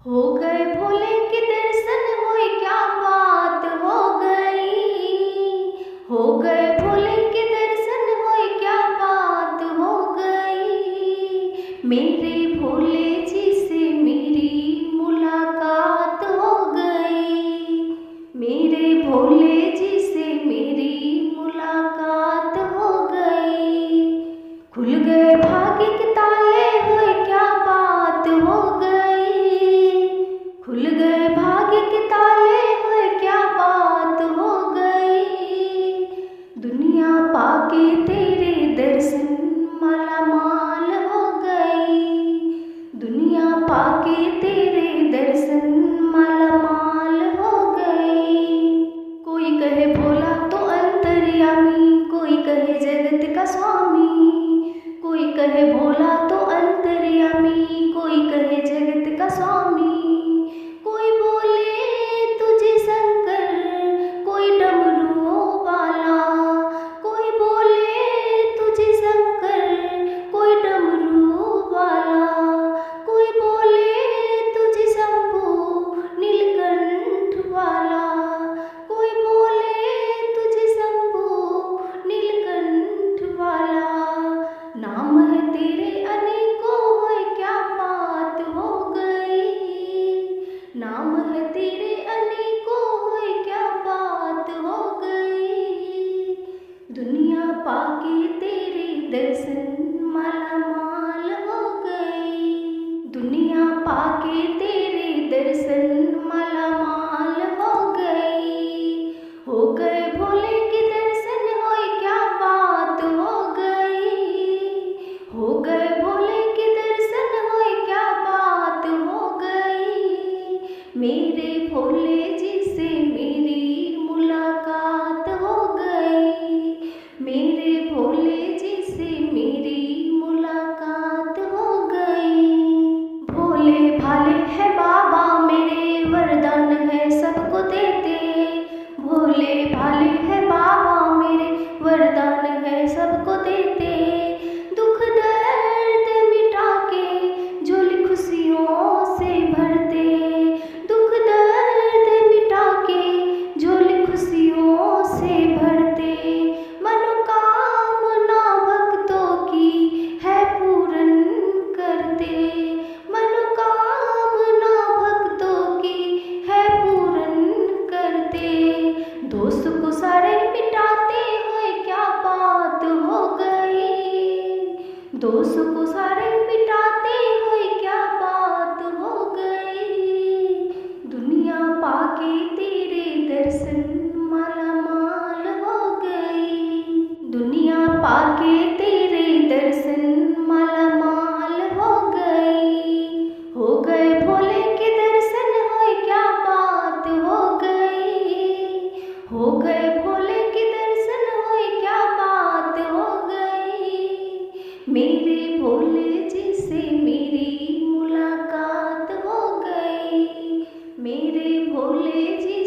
हो गए भोले के दर्शन होए क्या बात हो गई। हो गए भोले के दर्शन होए क्या बात हो गई। मेरे भोले जी से मेरी मुलाकात हो गई। मेरे भोले जी से मेरी मुलाकात हो गई। खुल गए भाग्य के ताले होए क्या बात हो गई। खुल गए भाग्य के ताले हुए क्या बात हो गई। दुनिया पाके तेरे दर्शन माला माल हो गई। दुनिया पाके तेरे दर्शन माला माल हो गई। कोई कहे भोला तो अंतर्यामी, कोई कहे जगत का स्वामी। कोई कहे भोला तो अंतर्यामी, कोई कहे जगत का स्वामी। कोई बोले तुझे शंकर, कोई डमरू वाला। कोई बोले तुझे शंकर, कोई डमरू वाला। कोई बोले तुझे शंभू नीलकंठ वाला। कोई बोले तुझे शंभू नीलकंठ वाला। नाम है तेरे अनेकों होए क्या बात हो गई। नाम है तेरे अनेकों होए क्या बात हो गई। दुनिया पाके तेरे दर्शन माला माल हो गई। दुनिया पाके तेरे दर्शन माला माल हो गई। हो गए भोले के दर्शन होए क्या बात हो गई। हो गए भोले के दर्शन होए क्या बात हो गई। मेरे भोले जी से मेरी मुलाकात हो गई। मेरे भोले जी से मेरी मुलाकात हो गई। भोले भाले है बाबा मेरे, वरदान है सबको देते। भोले भाले है बाबा मेरे, वरदान है सबको देते। दुख दर्द मिटा के झोली खुशियों से भरते। दुख दर्द मिटा के झोली खुशियों से भरते। मनोकामना भक्तों की है पूर्ण करते। मनोकामना भक्तों की है पूर्ण करते। दोष को सारे मिटाते हुए क्या बात हो गई। दोष को सारे मिटाते हुए क्या बात हो गई। दुनिया पाके तेरे दर्शन माला माल हो गई। दुनिया पाके तेरे दर्शन माला माल हो गई। हो गए भोले के दर्शन होए क्या बात हो गई। हो गए भोले के दर्शन होए क्या बात हो गई। मेरे भोले जी से मेरी मुलाकात हो गई। मेरे भोले जी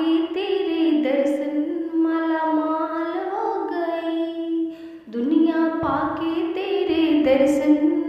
पाके तेरे दर्शन माला माल हो गई, दुनिया पाके तेरे दर्शन